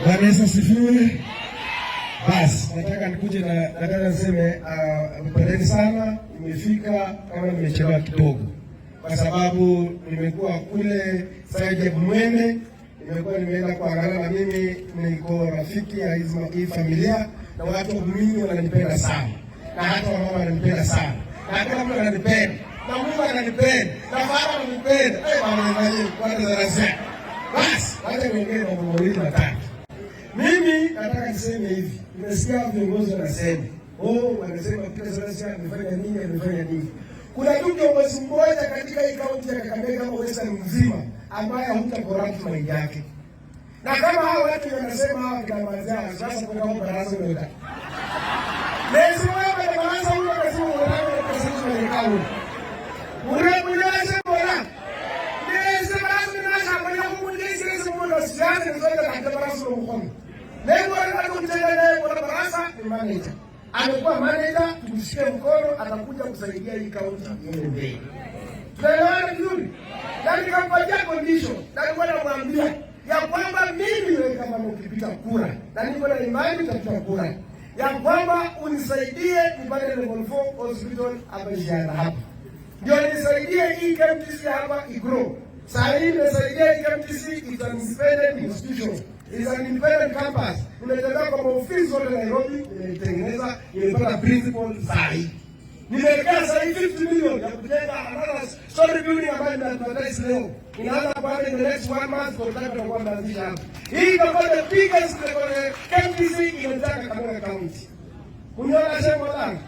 Bwana Yesu asifiwe. Basi nataka niseme poleni sana, nimefika kama nimechelewa kidogo, kwa sababu nimekuwa kule Saidi Mwene, nimeenda kuangalia, na mimi niko rafiki ya hii familia, na watu wa mimi wananipenda sana, na hata wamama wananipenda sana, na kila mtu ananipenda, na Mungu ananipenda, na Baba ananipenda. Basi wacha niongee mambo mawili matatu. Mimi nataka niseme hivi, nimesikia viongozi wanasema, wanasema Peter Salasya amefanya nini. Kuna tu kiongozi mmoja katika hii kaunti ya Kakamega au Western mzima ambaye huta corrupt mind yake. Na kama hao watu wanasema hawa kidamazia, sasa kuna wao baraza moja. Lazima wewe baraza huyo akasema wao pesa za kaunti. Manager amekuwa manager, tumshike mkono, atakuja kusaidia hii kaunti iende mbele. Tunaelewana vizuri? Yaani kampatia condition, na nilikuwa namwambia ya kwamba mimi wewe kama ukipita kura, na niko na imani utapita kura, ya kwamba unisaidie nipate level 4 hospital hapa Uganda hapa. Ndio nisaidie hii KMTC hapa igrow. Sasa hii nimesaidia hii KMTC, it's an independent institution. It's an independent campus. Nimetembea kwa ofisi zote Nairobi, nimetengeneza, nimepata principal zaidi. Nimewekea sasa hivi 50 million ya kujenga another story building ambayo tunataka leo. Inaanza baada in the next 1 month contract na kwa mwanzisha hapa. Hii itakuwa the biggest KMTC inataka Kakamega County. Uniona sema bwana.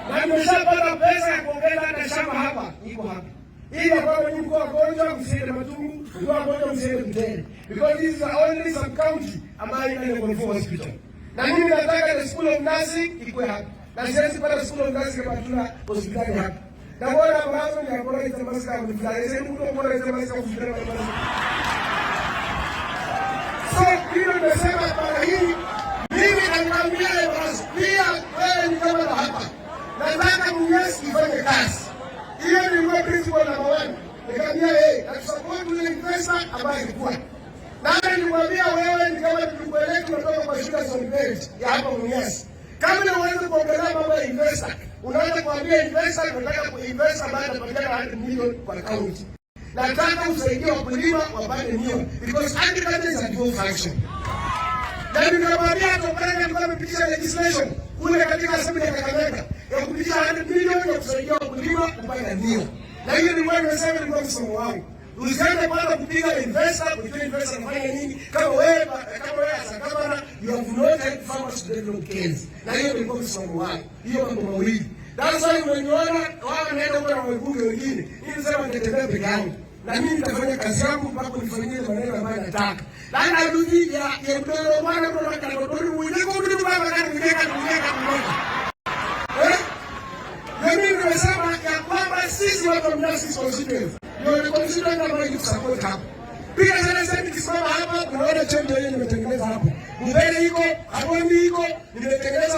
Na nimeshapata pesa ya kuongeza na shamba hapa, iko hapa. Hii kwa nyinyi kwa wagonjwa msiende Matungu, kwa wagonjwa msiende Kitale. Because this is the only sub county ambayo ina level 4 hospital. Na mimi nataka the school of nursing iko hapa. Na siwezi pata school of nursing kama tuna hospitali hapa. Na bora baraza ni akora hizo masika hospitali. Sasa mtu bora hizo masika hospitali. So hiyo nimesema kwa hii mimi nakwambia basi pia wewe ni kama hapa. Nataka Mwenyezi ifanye kazi. Hiyo ni mwa principle number 1. Nikamwambia na support ile investor ambaye ilikuwa. Na nilimwambia wewe ni kama tukuelekea kutoka kwa shida za invest ya hapa Mumias. Kama unaweza kuongelea mambo ya investor, unaweza kuambia investor unataka kuinvest baada ya 100 million kwa account. Nataka usaidie wakulima wapate milioni because agriculture is a dual function. Na nikamwambia tokana na kupitisha legislation kule katika assembly ya Kakamega ya kupitisha 100 million ya kusaidia wakulima kupata milioni. Na hiyo ni wewe unasema ni kwa msomo wangu. Usiende kwanza kupiga investor, kujua investor anafanya nini. Kama wewe sasa kama you have not helped farmers to develop Kenya. Na hiyo ni kwa msomo wangu. Hiyo mambo mawili. That's why unaniona wao wanaenda kwa wabunge wengine. Hii sema nitatembea peke yangu. Na mimi nitafanya kazi yangu mpaka nifanyie maneno ambayo nataka. Na ndugu ya mdogo bwana kwa kanadori uineko ndugu baba kana kuweka. Mimi nimesema ya kwamba sisi watu wa Mnazi constituency ndio constituency ambayo iko support hapa. Pia sasa nikisimama hapa unaona chembe yenyewe nimetengeneza hapa. Mbele iko, hapo iko, nimetengeneza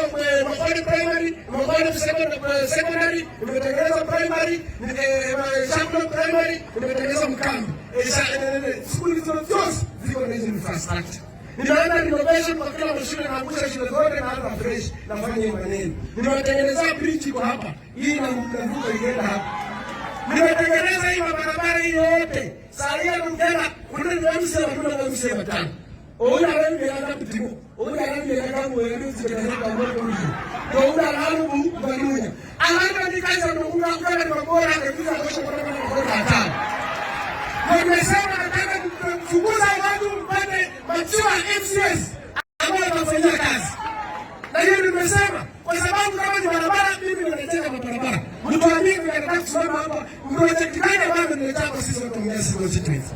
Mafani primary, Mafani secondary, nimetengeneza primary, Shambro primary, nimetengeneza Mkambi. Shule zote ziko na hizo infrastructure. Ninaenda renovation kwa kila shule na kuja shule zote na hata fresh nafanya hiyo maneno. Nimetengeneza bridge kwa hapa. Hii na mvuko ienda hapa. Nimetengeneza hii barabara hii yote. Sasa hiyo ngela kuna ndio matano. Oya rangi ya kapitimo. Oya rangi ya kama wewe ndio kwa moto. Oya rangi balunya. Alanga nikaanza kuunga kwa bora kabisa kwa tano. Nimesema nataka kufukuza watu mpate machiwa MCS ambao wanafanya kazi. Na hiyo nimesema kwa sababu kama ni barabara mimi ninajenga barabara. Mtu wa mimi anataka kusimama hapa, mtu wa teknolojia bado ninataka sisi watu wa Mnazi constituency.